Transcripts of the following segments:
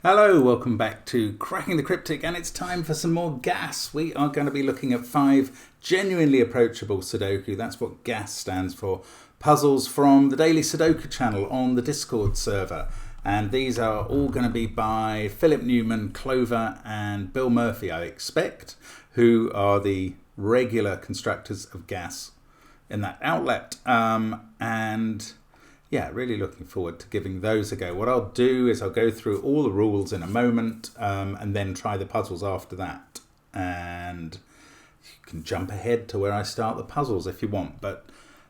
Hello, welcome back to Cracking the Cryptic, and it's time for some more GAS. We are going to be looking at 5 genuinely approachable Sudoku. That's what GAS stands for. Puzzles from the Daily Sudoku channel on the Discord server. And these are all going to be by Philip Newman, Clover and Bill Murphy, I expect, who are the regular constructors of GAS in that outlet. And yeah, really looking forward to giving those a go. What I'll do is I'll go through all the rules in a moment and then try the puzzles after that. And you can jump ahead to where I start the puzzles if you want. But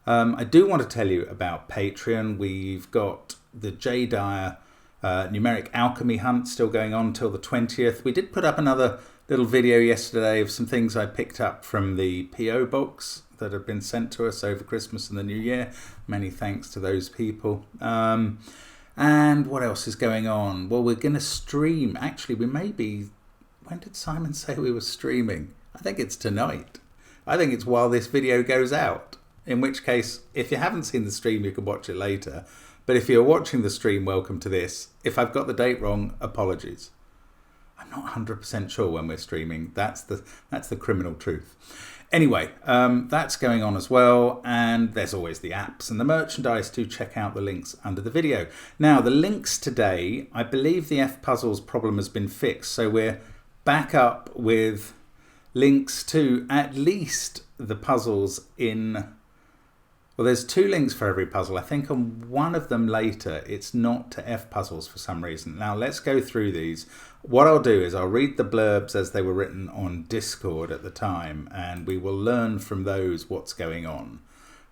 I do want to tell you about Patreon. We've got the J. Dyer numeric alchemy hunt still going on till the 20th. We did put up another little video yesterday of some things I picked up from the PO box that have been sent to us over Christmas and the New Year. Many thanks to those people. And what else is going on? Well, we're going to stream. Actually, we may be... When did Simon say we were streaming? I think it's tonight. I think it's while this video goes out. In which case, if you haven't seen the stream, you can watch it later. But if you're watching the stream, welcome to this. If I've got the date wrong, apologies. I'm not 100% sure when we're streaming. That's the criminal truth. Anyway, that's going on as well, and there's always the apps and the merchandise. Do check out the links under the video. Now, the links today, I believe the F puzzles problem has been fixed, so we're back up with links to at least the puzzles in... Well, there's 2 links for every puzzle. I think on one of them later, it's not to F puzzles for some reason. Now, let's go through these. What I'll do is I'll read the blurbs as they were written on Discord at the time, and we will learn from those what's going on,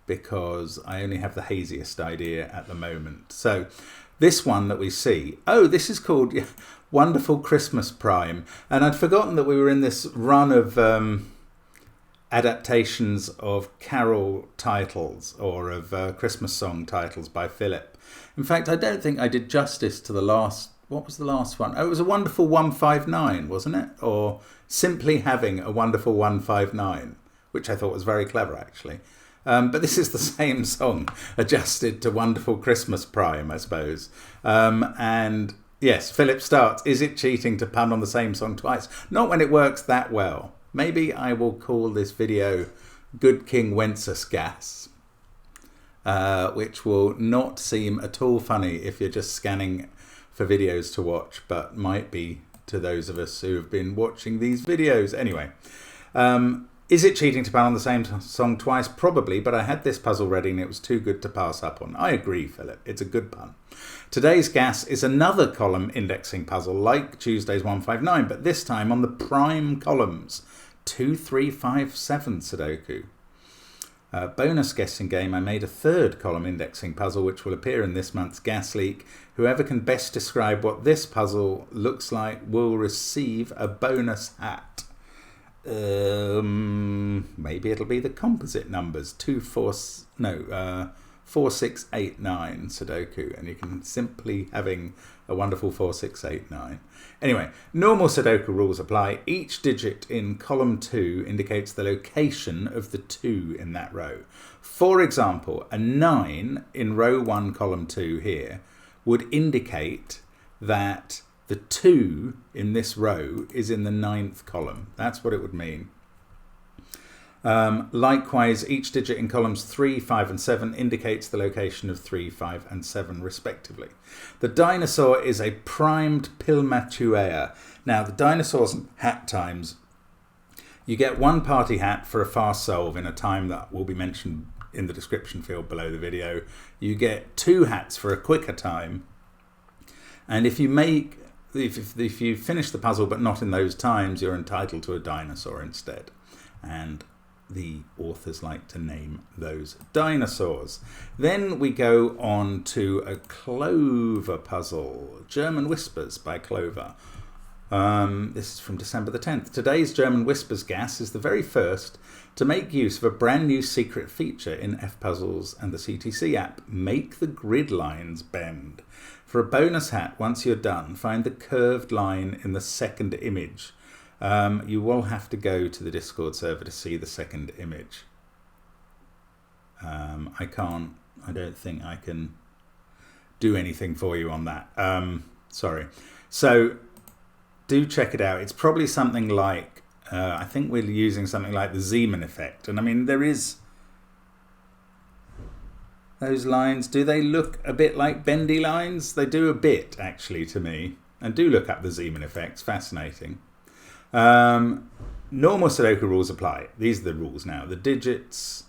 because I only have the haziest idea at the moment. So this one that we see, oh, this is called Wonderful Christmas Prime. And I'd forgotten that we were in this run of... adaptations of carol titles or of Christmas song titles by Philip. In fact, I don't think I did justice to the last... What was the last one? Oh, it was A Wonderful 159, wasn't it? Or Simply Having a Wonderful 159, which I thought was very clever, actually. But this is the same song, adjusted to Wonderful Christmas Prime, I suppose. And yes, Philip starts, is it cheating to pun on the same song twice? Not when it works that well. Maybe I will call this video Good King WencesGAS, which will not seem at all funny if you're just scanning for videos to watch, but might be to those of us who have been watching these videos. Anyway, is it cheating to pun on the same song twice? Probably, but I had this puzzle ready and it was too good to pass up on. I agree, Philip. It's a good pun. Today's GAS is another column indexing puzzle like Tuesday's 159, but this time on the prime columns. 2, 3, 5, 7 Sudoku. Bonus guessing game, I made a 3rd column indexing puzzle which will appear in this month's GAS leak. Whoever can best describe what this puzzle looks like will receive a bonus hat. Maybe it'll be the composite numbers 4, 6, 8, 9 Sudoku, and you can simply having a wonderful 4, 6, 8, 9. Anyway, normal Sudoku rules apply. Each digit in column 2 indicates the location of the 2 in that row. For example, a 9 in row 1, column 2 here would indicate that the 2 in this row is in the 9th column. That's what it would mean. Likewise, each digit in columns 3, 5 and 7 indicates the location of 3, 5 and 7 respectively. The dinosaur is a primed Pilmatuea. Now, the dinosaur's hat times, you get 1 party hat for a fast solve in a time that will be mentioned in the description field below the video. You get 2 hats for a quicker time. And if you finish the puzzle but not in those times, you're entitled to a dinosaur instead. And the authors like to name those dinosaurs. Then we go on to a Clover puzzle, German Whispers by Clover. This is from December the 10th. Today's German Whispers GAS is the very first to make use of a brand new secret feature in F Puzzles and the CTC app. Make the grid lines bend. For a bonus hat, once you're done, find the curved line in the 2nd image. You will have to go to the Discord server to see the 2nd image. I don't think I can do anything for you on that. Sorry. So do check it out. It's probably something like, I think we're using something like the Zeeman effect. And I mean, there is those lines. Do they look a bit like bendy lines? They do a bit, actually, to me. And do look up the Zeeman effect. It's fascinating. Normal Sudoku rules apply. These are the rules now. The digits,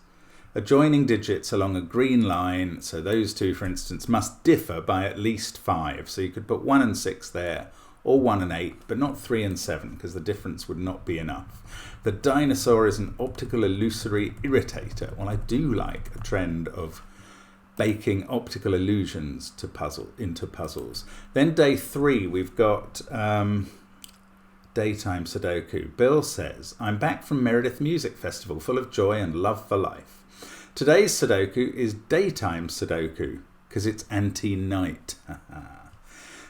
adjoining digits along a green line, so those two, for instance, must differ by at least 5. So you could put 1 and 6 there, or 1 and 8, but not 3 and 7, because the difference would not be enough. The dinosaur is an optical illusory irritator. Well, I do like a trend of baking optical illusions into puzzles. Then day 3, we've got daytime Sudoku. Bill says, I'm back from Meredith Music Festival, full of joy and love for life. Today's Sudoku is daytime Sudoku, because it's anti-night.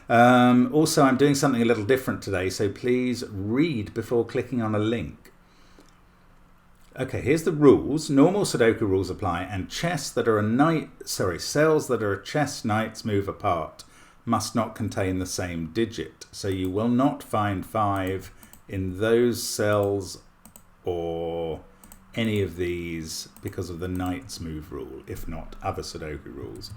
Also, I'm doing something a little different today, so please read before clicking on a link. Okay, here's the rules. Normal Sudoku rules apply, and cells that are a chess knights move apart must not contain the same digit. So you will not find 5 in those cells or any of these because of the knights move rule, if not other Sudoku rules.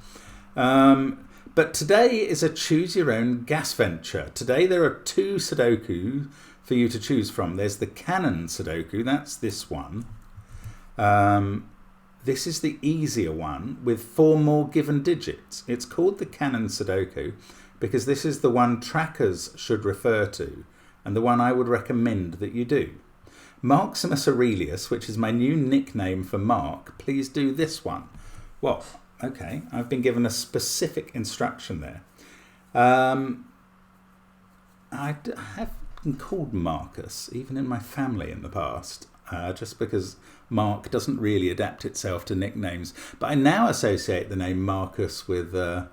But today is a choose your own gas venture. Today there are 2 Sudoku for you to choose from. There's the canon Sudoku, that's this one. This is the easier one with 4 more given digits. It's called the canon Sudoku because this is the one trackers should refer to and the one I would recommend that you do. Maximus Aurelius, which is my new nickname for Mark, please do this one. Well, okay, I've been given a specific instruction there. I have been called Marcus, even in my family in the past, just because Mark doesn't really adapt itself to nicknames. But I now associate the name Marcus with the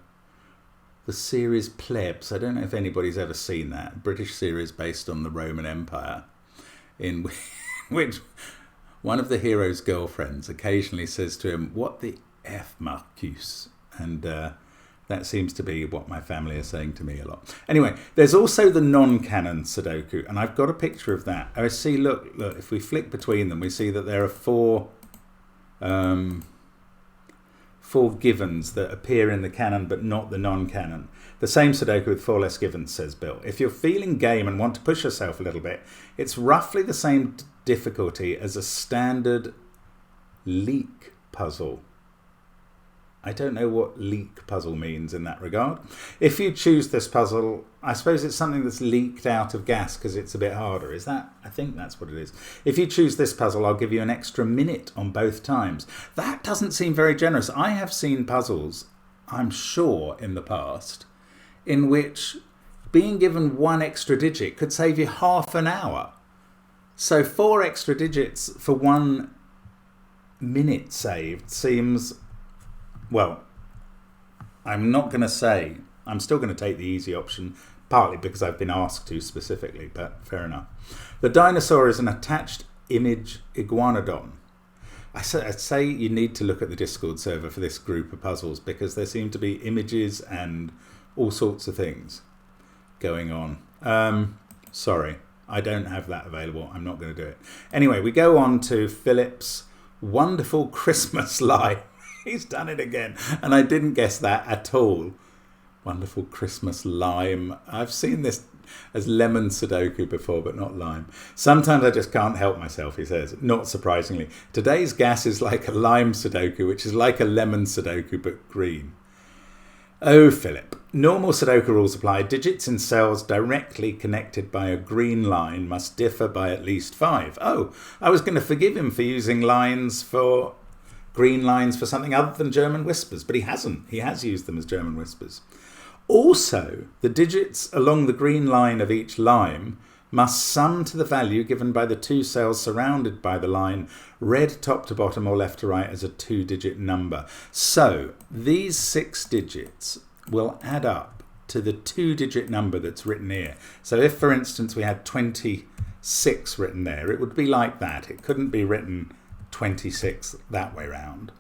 series Plebs. I don't know if anybody's ever seen that. British series based on the Roman Empire, in which one of the hero's girlfriends occasionally says to him, "What the F, Marcus?" And that seems to be what my family are saying to me a lot. Anyway, there's also the non-canon Sudoku, and I've got a picture of that. Oh, see, look, if we flick between them, we see that there are 4 givens that appear in the canon but not the non-canon. The same Sudoku with 4 less givens, says Bill. If you're feeling game and want to push yourself a little bit, it's roughly the same difficulty as a standard leak puzzle. I don't know what leak puzzle means in that regard. If you choose this puzzle, I suppose it's something that's leaked out of gas because it's a bit harder. Is that? I think that's what it is. If you choose this puzzle, I'll give you an extra minute on both times. That doesn't seem very generous. I have seen puzzles, I'm sure, in the past, in which being given 1 extra digit could save you half an hour. So 4 extra digits for 1 minute saved seems... Well, I'm not going to say, I'm still going to take the easy option, partly because I've been asked to specifically, but fair enough. The dinosaur is an attached image iguanodon. I'd say you need to look at the Discord server for this group of puzzles because there seem to be images and all sorts of things going on. Sorry, I don't have that available. I'm not going to do it. Anyway, we go on to Philip's wonderful Christmas lie. He's done it again. And I didn't guess that at all. Wonderful Christmas lime. I've seen this as lemon Sudoku before, but not lime. Sometimes I just can't help myself, he says. Not surprisingly. Today's gas is like a lime Sudoku, which is like a lemon Sudoku, but green. Oh, Philip. Normal Sudoku rules apply. Digits in cells directly connected by a green line must differ by at least 5. Oh, I was going to forgive him for using green lines for something other than German whispers, but he hasn't. He has used them as German whispers. Also, the digits along the green line of each line must sum to the value given by the 2 cells surrounded by the line, read top to bottom or left to right as a 2-digit number. So these 6 digits will add up to the 2-digit number that's written here. So if, for instance, we had 26 written there, it would be like that. It couldn't be written 26 that way round.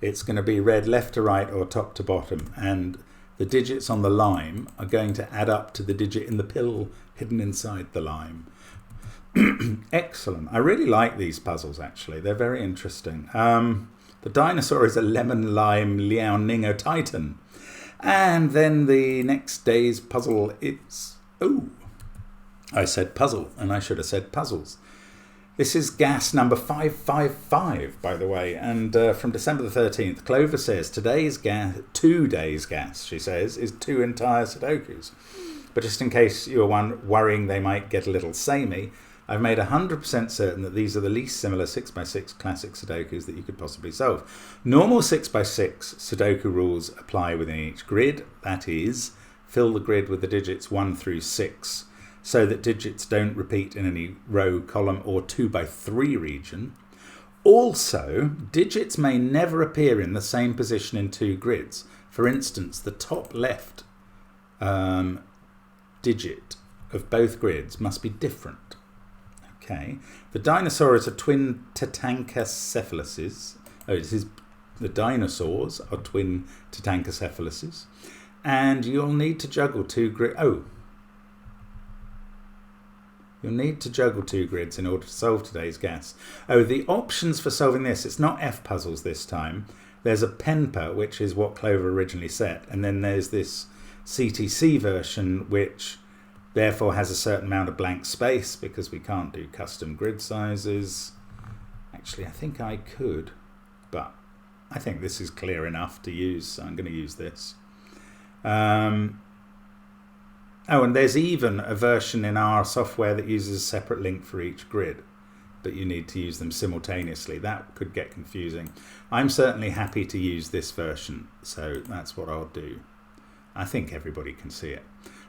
It's going to be read left to right or top to bottom, and the digits on the lime are going to add up to the digit in the pill hidden inside the lime. Excellent. I really like these puzzles, actually. They're very interesting. The dinosaur is a lemon lime Liaoning Titan. And then the next day's puzzle is... Oh, I said puzzle, and I should have said puzzles. This is gas number 555, by the way, and from December the 13th. Clover says, today's gas, 2 days gas, she says, is 2 entire Sudokus. But just in case you're worrying they might get a little samey, I've made 100% certain that these are the least similar 6x6 classic Sudokus that you could possibly solve. Normal 6x6 Sudoku rules apply within each grid, that is, fill the grid with the digits 1 through 6, so that digits don't repeat in any row, column, or 2x3 region. Also, digits may never appear in the same position in 2 grids. For instance, the top left digit of both grids must be different. Okay. The dinosaur is a twin Tatankacephalases. The dinosaurs are twin Tatankacephalases. And you'll need to juggle 2 grids. You'll need to juggle 2 grids in order to solve today's gas. Oh, the options for solving this, it's not F puzzles this time. There's a PENPA, which is what Clover originally set, and then there's this CTC version, which therefore has a certain amount of blank space because we can't do custom grid sizes. Actually, I think I could, but I think this is clear enough to use, so I'm going to use this. Oh, and there's even a version in our software that uses a separate link for each grid, but you need to use them simultaneously. That could get confusing. I'm certainly happy to use this version, so that's what I'll do. I think everybody can see it.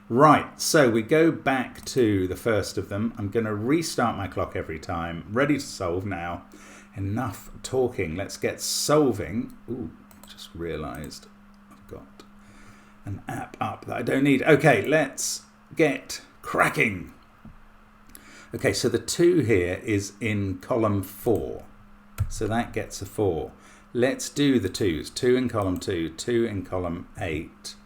Right, so we go back to the first of them. I'm going to restart my clock every time. Ready to solve now. Enough talking. Let's get solving. Ooh, just realised I've got an app up that I don't need. Okay, let's get cracking. Okay, so the 2 here is in column 4. So that gets a 4. Let's do the 2s. 2 in column 2, 2 in column 8,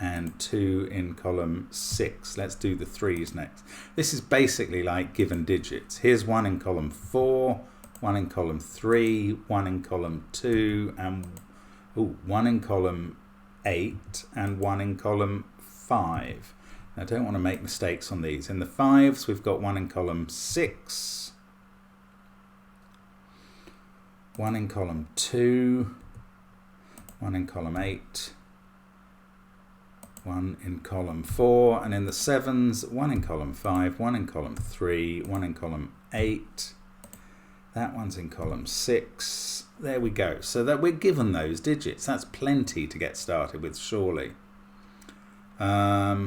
and 2 in column 6. Let's do the 3s next. This is basically like given digits. Here's 1 in column 4, 1 in column 3, 1 in column 2, and 1 in column 8 and 1 in column 5. Now, I don't want to make mistakes on these. In the 5s, we've got 1 in column 6, 1 in column 2, 1 in column 8, 1 in column 4, and in the 7s, 1 in column 5, 1 in column 3, 1 in column 8. That one's in column 6. There we go. So that we're given those digits. That's plenty to get started with, surely. Now,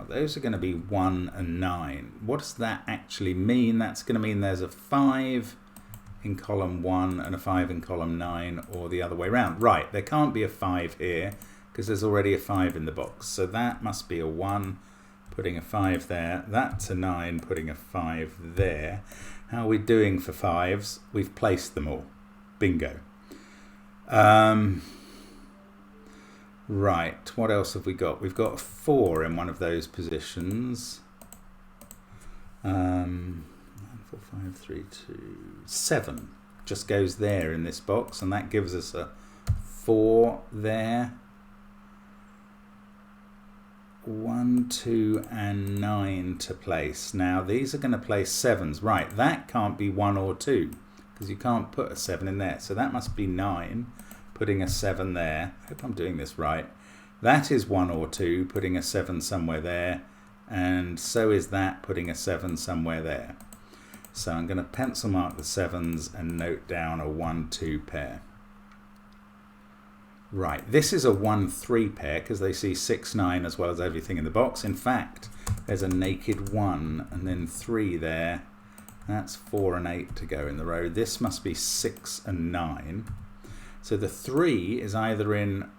those are going to be 1 and 9. What does that actually mean? That's going to mean there's a 5 in column 1 and a 5 in column 9, or the other way around. Right, there can't be a 5 here because there's already a 5 in the box. So that must be a 1. Putting a 5 there. That's a 9, putting a 5 there. How are we doing for 5s? We've placed them all. Bingo. Right, what else have we got? We've got a 4 in one of those positions. 9, 4, 5, 3, 2, 7 just goes there in this box, and that gives us a 4 there. 1, 2, and 9 to place. Now these are going to place 7s. Right, that can't be 1 or 2 because you can't put a 7 in there. So that must be 9, putting a 7 there. I hope I'm doing this right. That is 1 or 2, putting a 7 somewhere there. And so is that, putting a 7 somewhere there. So I'm going to pencil mark the 7s and note down a 1, 2 pair. Right, this is a 1, 3 pair because they see 6, 9 as well as everything in the box. In fact, there's a naked 1 and then 3 there. That's 4 and 8 to go in the row. This must be 6 and 9. So the 3 is either in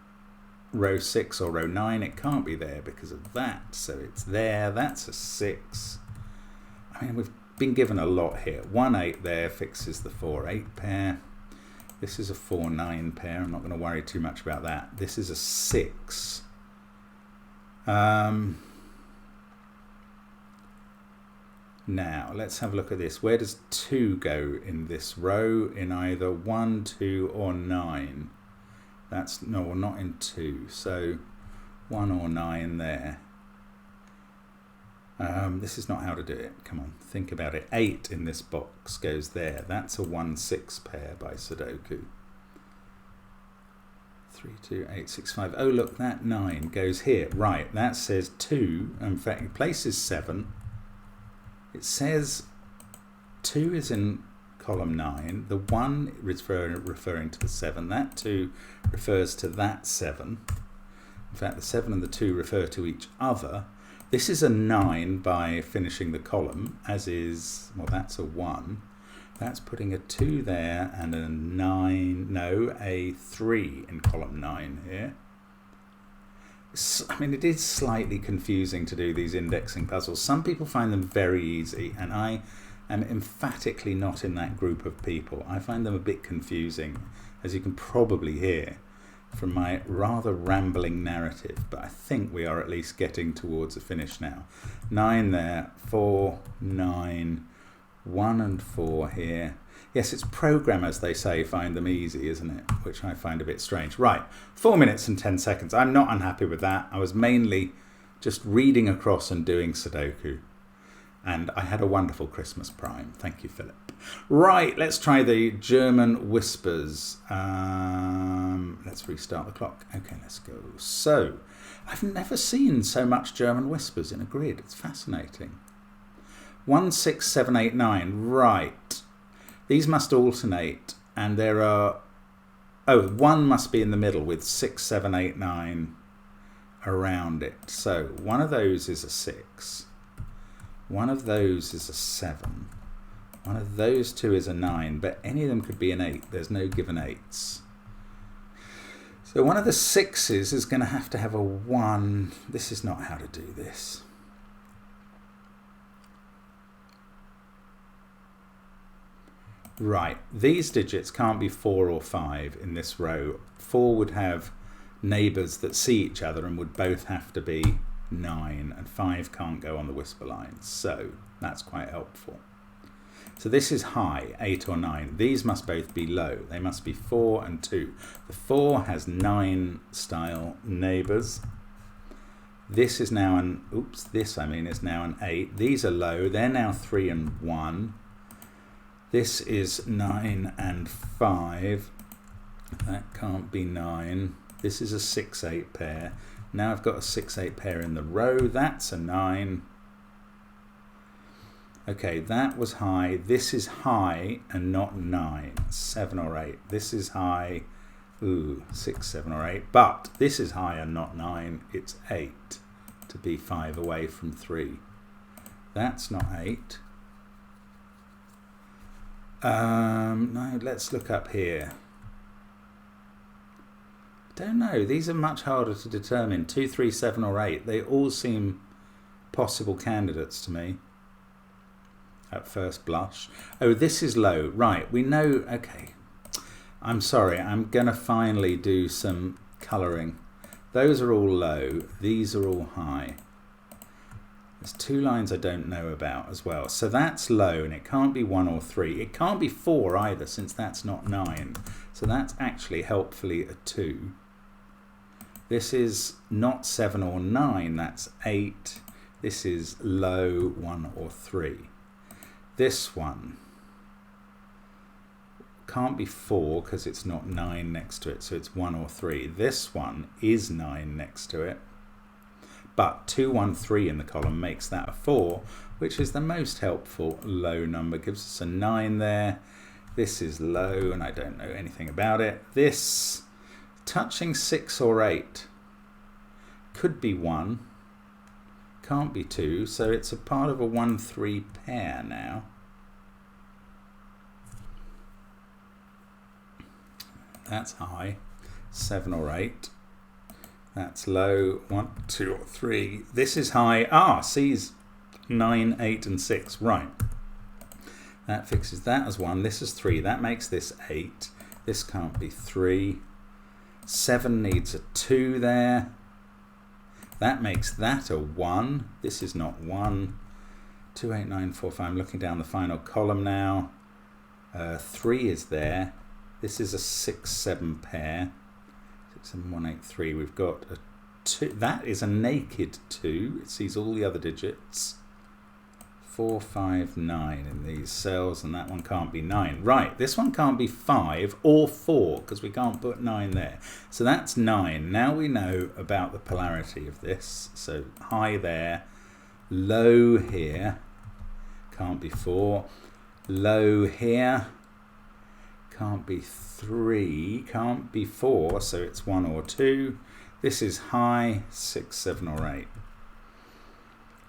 row 6 or row 9. It can't be there because of that. So it's there. That's a 6. I mean, we've been given a lot here. 1, 8 there fixes the 4, 8 pair. This is a 4-9 pair. I'm not going to worry too much about that. This is a 6. Now, let's have a look at this. Where does 2 go in this row? In either 1, 2, or 9. That's, no, well, not in 2. So 1 or 9 there. This is not how to do it. Come on, think about it. 8 in this box goes there. That's a 1-6 pair by Sudoku. 3, 2, 8, 6, 5. Oh, look, that 9 goes here. Right, that says 2. In fact, it places 7. It says 2 is in column 9. The 1 is referring to the 7. That 2 refers to that 7. In fact, the 7 and the 2 refer to each other. This is a 9 by finishing the column, as is, well, that's a 1. That's putting a 2 there and a 9, no, a 3 in column 9 here. I mean, it is slightly confusing to do these indexing puzzles. Some people find them very easy, and I am emphatically not in that group of people. I find them a bit confusing, as you can probably hear from my rather rambling narrative, but I think we are at least getting towards a finish now. 9 there, 4, 9, 1 and 4 here. Yes, it's programmers, they say, find them easy, isn't it? Which I find a bit strange. Right, 4 minutes and 10 seconds. I'm not unhappy with that. I was mainly just reading across and doing Sudoku. And I had a wonderful Christmas Prime. Thank you, Philip. Right, let's try the German whispers. Let's restart the clock. Okay, let's go. So, I've never seen so much German whispers in a grid. It's fascinating. 1, 6, 7, 8, 9. Right. These must alternate, and there are, oh, 1 must be in the middle with 6, 7, 8, 9 around it. So one of those is a 6. One of those is a 7. One of those two is a 9, but any of them could be an 8. There's no given 8s. So one of the 6s is going to have a 1. This is not how to do this. Right, these digits can't be 4 or 5 in this row. 4 would have neighbours that see each other and would both have to be 9, and 5 can't go on the whisper lines, so that's quite helpful. So this is high, 8 or 9. These must both be low. They must be 4 and 2. The 4 has 9 style neighbours. This is now an, oops, this I mean is now an 8. These are low. They're now 3 and 1. This is 9 and 5. That can't be 9. This is a 6-8 pair. Now I've got a 6-8 pair in the row. That's a 9. Okay, that was high. This is high and not 9. 7 or 8. This is high. Ooh, 6, 7 or 8. But this is high and not 9. It's 8 to be 5 away from 3. That's not 8. No, let's look up here. Don't know. These are much harder to determine. 2, 3, 7 or 8. They all seem possible candidates to me at first blush. Oh, this is low. Right, we know. Okay. I'm sorry. I'm going to finally do some colouring. Those are all low. These are all high. There's 2 lines I don't know about as well. So that's low, and it can't be 1 or 3. It can't be 4 either, since that's not 9. So that's actually helpfully a 2. This is not 7 or 9, that's 8. This is low, 1 or 3. This one can't be 4 because it's not 9 next to it, so it's 1 or 3. This one is 9 next to it. But 2, 1, 3 in the column makes that a 4, which is the most helpful low number. Gives us a 9 there. This is low, and I don't know anything about it. This, touching 6 or 8, could be 1, can't be 2, so it's a part of a 1, 3 pair now. That's high, 7 or 8. That's low, 1, 2 or 3. This is high. Ah, C's 9, 8 and 6. Right. That fixes that as 1. This is 3. That makes this 8. This can't be 3. 7 needs a 2 there. That makes that a 1. This is not 1. 2, 8, 9, 4, 5. I'm looking down the final column now. 3 is there. This is a 6, 7 pair. 6, 7, 1, 8, 3. We've got a 2. That is a naked 2. It sees all the other digits. 4, 5, 9 in these cells, and that one can't be 9. Right, this one can't be 5 or 4 because we can't put 9 there. So that's 9. Now we know about the polarity of this. So high there, low here, can't be 4. Low here, can't be 3, can't be 4, so it's 1 or 2. This is high, 6, 7 or 8.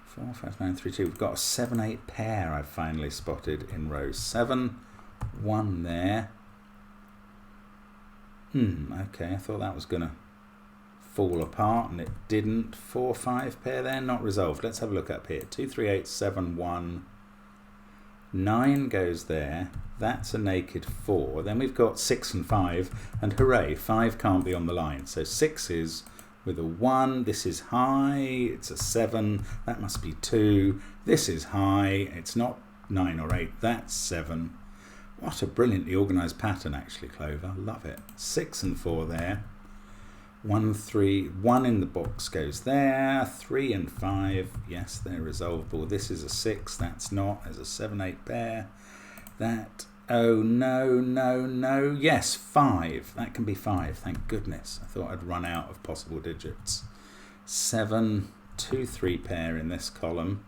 4, 5, 9, 3, 2. We've got a 7, 8 pair I've finally spotted in row 7. 1 there. Okay, I thought that was going to fall apart and it didn't. 4, 5 pair there, not resolved. Let's have a look up here. 2, 3, 8, 7, 1. 9 goes there. That's a naked 4. Then we've got 6 and 5. And hooray, 5 can't be on the line. So 6 is with a 1. This is high. It's a 7. That must be 2. This is high. It's not 9 or 8. That's 7. What a brilliantly organised pattern, actually, Clover. Love it. 6 and 4 there. 1, 3. 1 in the box goes there. 3 and 5. Yes, they're resolvable. This is a 6. That's not. There's a 7, 8 pair. That. Oh, no, no, no. Yes, 5. That can be 5. Thank goodness. I thought I'd run out of possible digits. 7, 2, 3 pair in this column.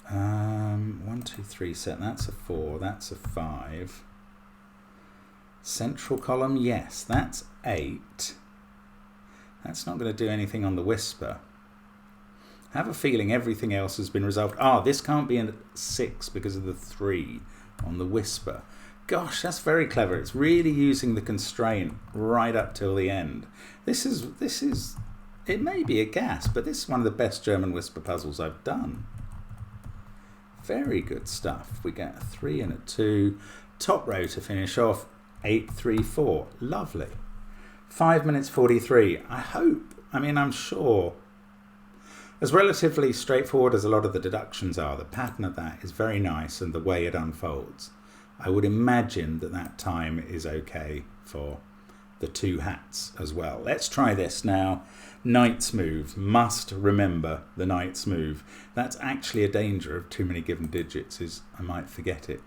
1, 2, 3 set. That's a 4. That's a 5. Central column, yes. That's 8. That's not going to do anything on the whisper. I have a feeling everything else has been resolved. This can't be a 6 because of the 3 on the whisper. Gosh, that's very clever. It's really using the constraint right up till the end. This is, it may be a gas, but this is one of the best German whisper puzzles I've done. Very good stuff. We get a 3 and a 2. Top row to finish off. 8, 3, 4. Lovely. 5 minutes 43. I'm sure, as relatively straightforward as a lot of the deductions are, the pattern of that is very nice and the way it unfolds. I would imagine that that time is okay for the 2 hats as well. Let's try this now. Knight's move. Must remember the knight's move. That's actually a danger of too many given digits, is I might forget it.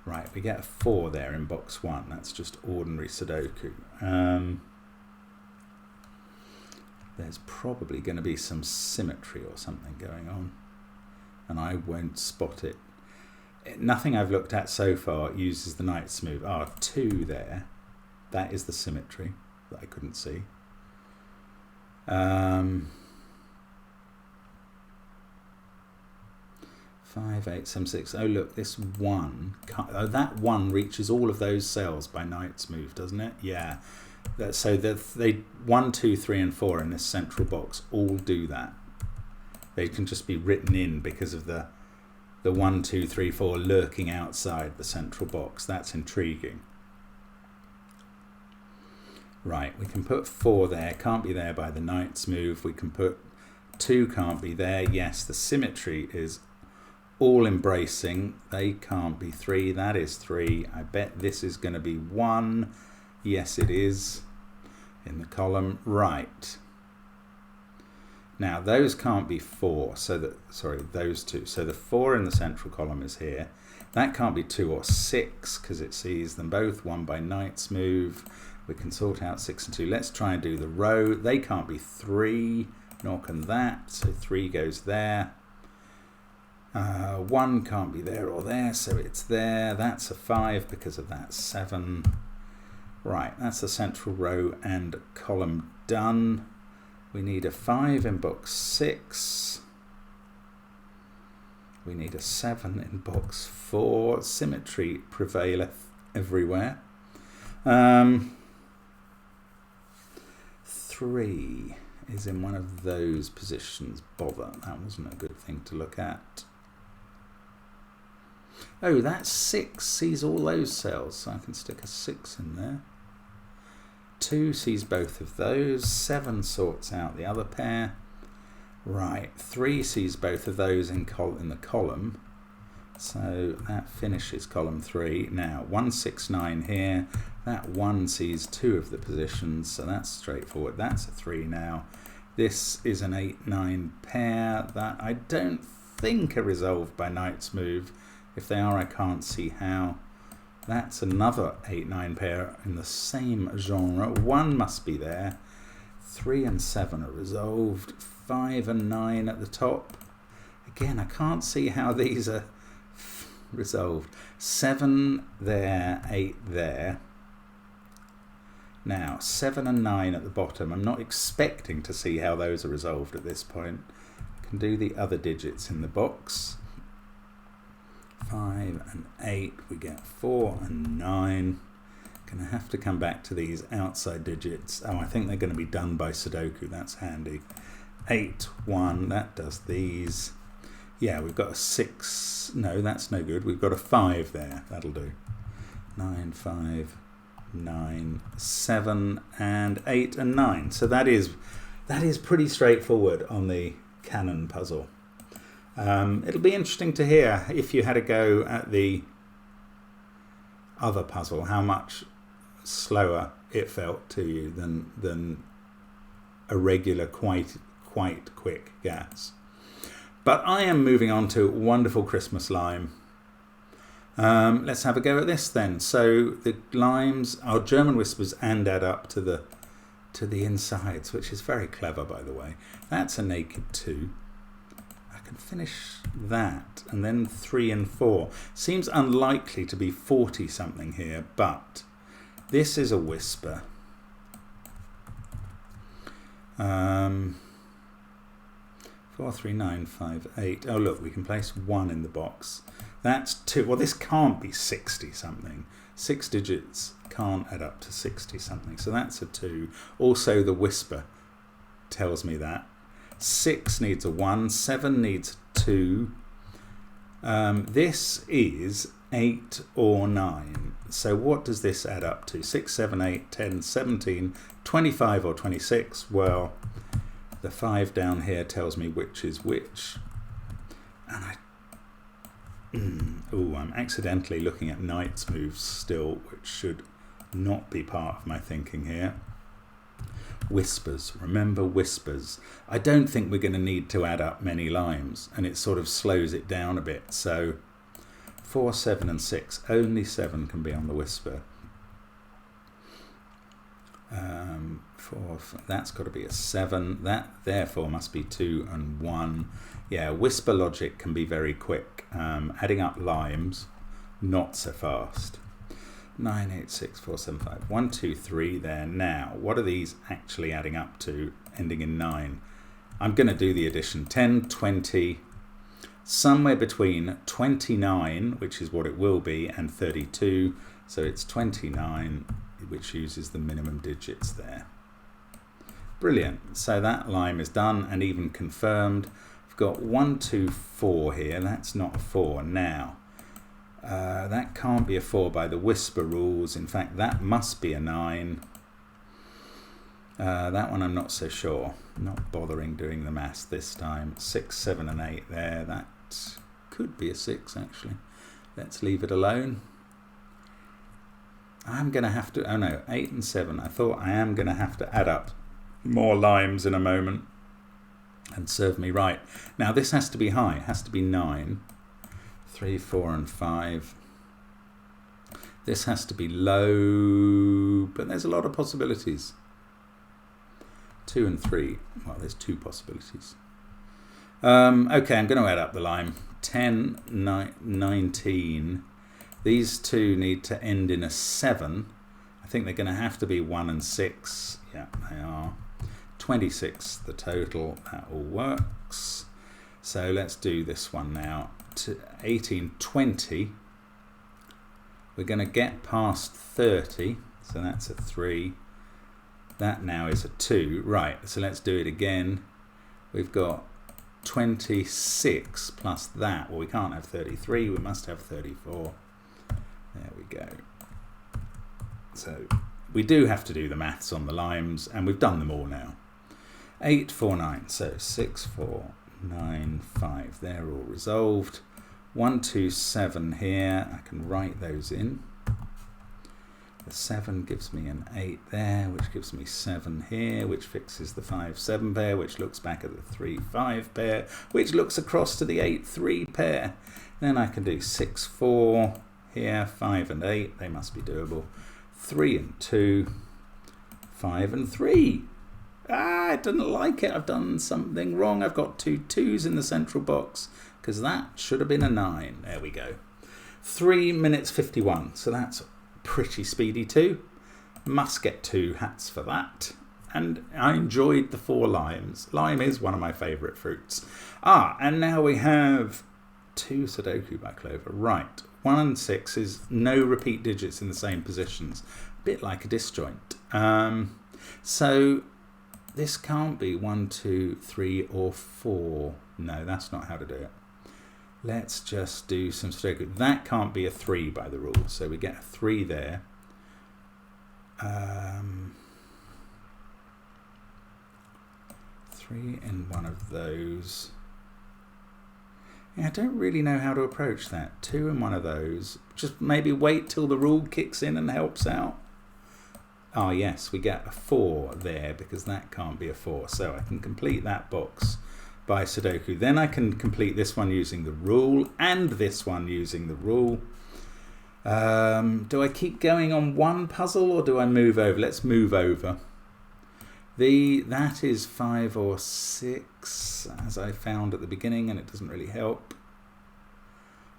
Right, we get a 4 there in box 1. That's just ordinary Sudoku. There's probably going to be some symmetry or something going on, and I won't spot it. Nothing I've looked at so far uses the knight's move. 2 there. That is the symmetry that I couldn't see. 5, 8, 7, 6. Oh, look, this 1. That 1 reaches all of those cells by knight's move, doesn't it? Yeah. So they 1, 2, 3, and 4 in this central box all do that. They can just be written in because of the 1, 2, 3, 4 lurking outside the central box. That's intriguing. Right, we can put 4 there. Can't be there by the knight's move. We can put 2. Can't be there. Yes, the symmetry is all embracing. They can't be 3. That is 3. I bet this is going to be 1. Yes, it is in the column. Right. Now those can't be 4. Those 2. So the 4 in the central column is here. That can't be 2 or 6 because it sees them both. 1 by knight's move. We can sort out 6 and 2. Let's try and do the row. They can't be 3, nor can that. So 3 goes there. 1 can't be there or there, so it's there. That's a 5 because of that 7. Right, that's the central row and column done. We need a 5 in box 6. We need a 7 in box 4. Symmetry prevaileth everywhere. 3 is in one of those positions. Bother, that wasn't a good thing to look at. Oh, that 6 sees all those cells, so I can stick a 6 in there. 2 sees both of those. 7 sorts out the other pair. Right, 3 sees both of those in the column. So that finishes column 3. Now, 1, 6, 9 here. That 1 sees 2 of the positions, so that's straightforward. That's a 3 now. This is an 8, 9 pair that I don't think are resolved by knight's move. If they are, I can't see how. That's another 8, 9 pair in the same genre. 1 must be there. 3 and 7 are resolved. 5 and 9 at the top. Again, I can't see how these are resolved. 7 there, 8 there. Now, 7 and 9 at the bottom. I'm not expecting to see how those are resolved at this point. I can do the other digits in the box. 5 and 8, we get 4 and 9. Gonna have to come back to these outside digits. Oh, I think they're going to be done by Sudoku. That's handy. 8, 1, that does these. Yeah, we've got a 6. No, that's no good. We've got a 5 there. That'll do. 9, 5, 9, 7, and 8 and 9. So that is pretty straightforward on the cannon puzzle. It'll be interesting to hear if you had a go at the other puzzle, how much slower it felt to you than a regular quite quick gas. But I am moving on to wonderful Christmas lime. Let's have a go at this then. So the limes are German whispers and add up to the insides, which is very clever, by the way. That's a naked 2. I can finish that, and then 3 and 4. Seems unlikely to be 40 something here, but this is a whisper. 4, 3, 9, 5, 8. Oh look, we can place 1 in the box. That's 2. Well, this can't be 60 something. 6 digits can't add up to 60 something. So that's a 2. Also, the whisper tells me that. 6 needs a 1. 7 needs a 2. This is 8 or 9. So what does this add up to? 6, 7, 8, 10, 17, 25 or 26. Well, the 5 down here tells me which is which. And I'm accidentally looking at knight's moves still, which should not be part of my thinking here. Whispers. Remember whispers. I don't think we're going to need to add up many limes, and it sort of slows it down a bit. So 4, 7 and 6. Only 7 can be on the whisper. 4, that's got to be a 7. That therefore must be 2 and 1. Yeah, whisper logic can be very quick. Adding up limes, not so fast. 9, 8, 6, 4, 7, 5. 1, 2, 3 there. Now, what are these actually adding up to, ending in 9? I'm going to do the addition. 10, 20, somewhere between 29, which is what it will be, and 32. So it's 29, which uses the minimum digits there. Brilliant. So that lime is done and even confirmed. I've got 1, 2, 4 here. That's not a 4 now. That can't be a 4 by the whisper rules. In fact, that must be a 9. That one I'm not so sure. Not bothering doing the maths this time. 6, 7 and 8 there. That could be a 6 actually. Let's leave it alone. I'm going to have to, oh no, 8 and 7. I thought I am going to have to add up more limes in a moment and serve me right. Now this has to be high. It has to be 9. 3, 4 and 5. This has to be low, but there's a lot of possibilities. 2 and 3. Well, there's 2 possibilities. Okay, I'm going to add up the lime. 10, 19. These 2 need to end in a 7. I think they're going to have to be 1 and 6. Yeah, they are. 26 the total. That all works. So let's do this one now. 18, 20. We're going to get past 30. So that's a 3. That now is a 2. Right, so let's do it again. We've got 26 plus that. Well, we can't have 33, we must have 34. There we go. So we do have to do the maths on the limes, and we've done them all now. 8, 4, 9. So 6, 4, 9, 5. They're all resolved. 1, 2, 7 here. I can write those in. The 7 gives me an 8 there, which gives me 7 here, which fixes the 5, 7 pair, which looks back at the 3, 5 pair, which looks across to the 8, 3 pair. Then I can do 6, 4 here, 5 and 8. They must be doable. 3 and 2, 5 and 3. I didn't like it. I've done something wrong. I've got 2 2s in the central box because that should have been a 9. There we go. 3 minutes 51. So that's pretty speedy too. Must get 2 hats for that. And I enjoyed the 4 limes. Lime is one of my favourite fruits. And now we have 2 Sudoku baklava. Right. 1 and 6 is no repeat digits in the same positions. A bit like a disjoint. So this can't be 1, 2, 3 or 4. No, that's not how to do it. Let's just do some Sudoku. That can't be a 3 by the rule. So we get a 3 there. 3 in one of those. Yeah, I don't really know how to approach that. 2 in one of those. Just maybe wait till the rule kicks in and helps out. Ah, yes, we get a 4 there because that can't be a 4. So I can complete that box by Sudoku. Then I can complete this one using the rule and this one using the rule. Do I keep going on one puzzle or do I move over? Let's move over. That is 5 or 6 as I found at the beginning, and it doesn't really help.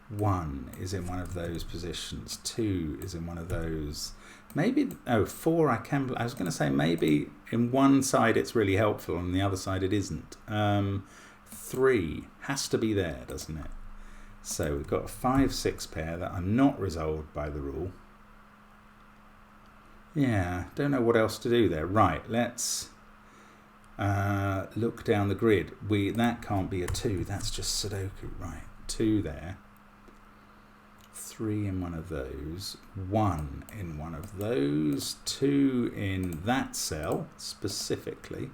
1 is in one of those positions. 2 is in one of those. Maybe 4 I can. I was going to say maybe in one side it's really helpful, and the other side it isn't. 3 has to be there, doesn't it? So we've got a 5, 6 pair that are not resolved by the rule. Yeah, don't know what else to do there. Right, let's look down the grid. That can't be a 2. That's just Sudoku. Right, 2 there. 3 in one of those. 1 in one of those. 2 in that cell specifically.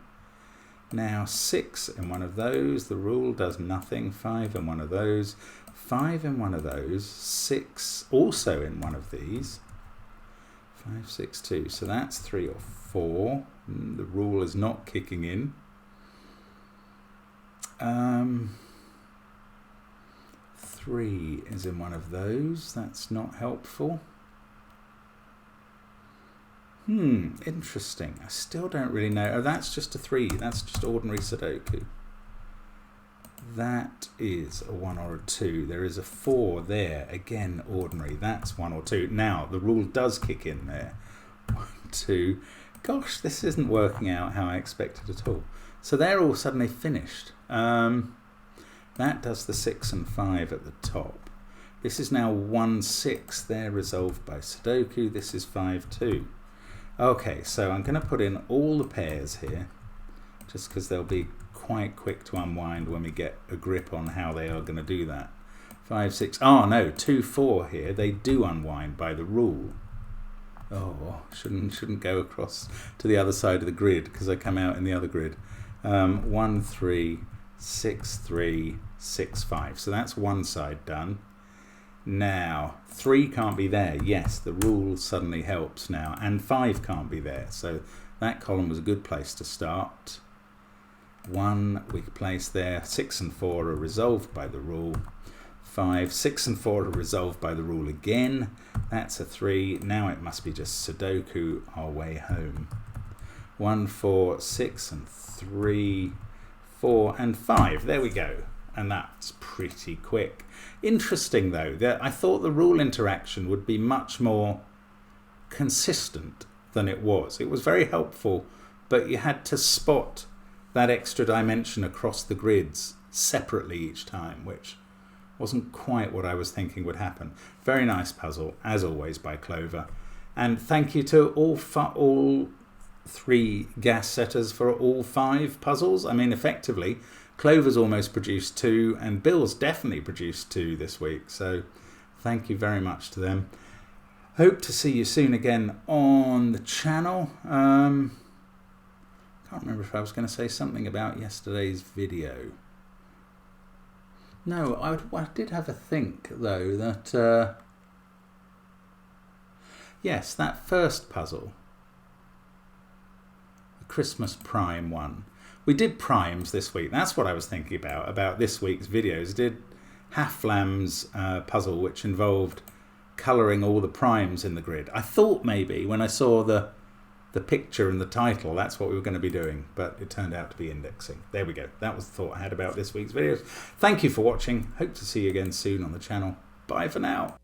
Now 6 in one of those. The rule does nothing. 5 in one of those. 5 in one of those. 6 also in one of these. 5, 6, 2. So that's 3 or 4. The rule is not kicking in. 3 is in one of those. That's not helpful. Interesting. I still don't really know. Oh, that's just a 3. That's just ordinary Sudoku. That is a 1 or a 2. There is a 4 there. Again, ordinary. That's 1 or 2. Now, the rule does kick in there. 1, 2. Gosh, this isn't working out how I expected at all. So they're all suddenly finished. That does the 6 and 5 at the top. This is now 1, 6. They're resolved by Sudoku. This is 5, 2. Okay, so I'm going to put in all the pairs here, just because they'll be quite quick to unwind when we get a grip on how they are going to do that. 5, 6. Oh no, 2, 4 here. They do unwind by the rule. Oh, shouldn't go across to the other side of the grid because I come out in the other grid. 1, 3, 6, 3, 6, 5. So that's one side done. Now 3 can't be there. Yes, the rule suddenly helps now, and 5 can't be there. So that column was a good place to start. 1 we can place there. 6 and 4 are resolved by the rule. 5, 6 and 4 are resolved by the rule again. That's a 3. Now it must be just Sudoku our way home. 1, 4, 6 and 3, 4 and 5. There we go. And that's pretty quick. Interesting though, that I thought the rule interaction would be much more consistent than it was. It was very helpful, but you had to spot that extra dimension across the grids separately each time, which wasn't quite what I was thinking would happen. Very nice puzzle, as always, by Clover. And thank you to all 3 gas setters for all 5 puzzles. I mean, effectively, Clover's almost produced 2 and Bill's definitely produced 2 this week. So thank you very much to them. Hope to see you soon again on the channel. Can't remember if I was going to say something about yesterday's video. No, I did have a think though that yes, that first puzzle, the Christmas Prime one. We did primes this week. That's what I was thinking about this week's videos. I did Haflam's puzzle, which involved colouring all the primes in the grid. I thought maybe when I saw the picture and the title, that's what we were going to be doing, but it turned out to be indexing. There we go. That was the thought I had about this week's videos. Thank you for watching. Hope to see you again soon on the channel. Bye for now.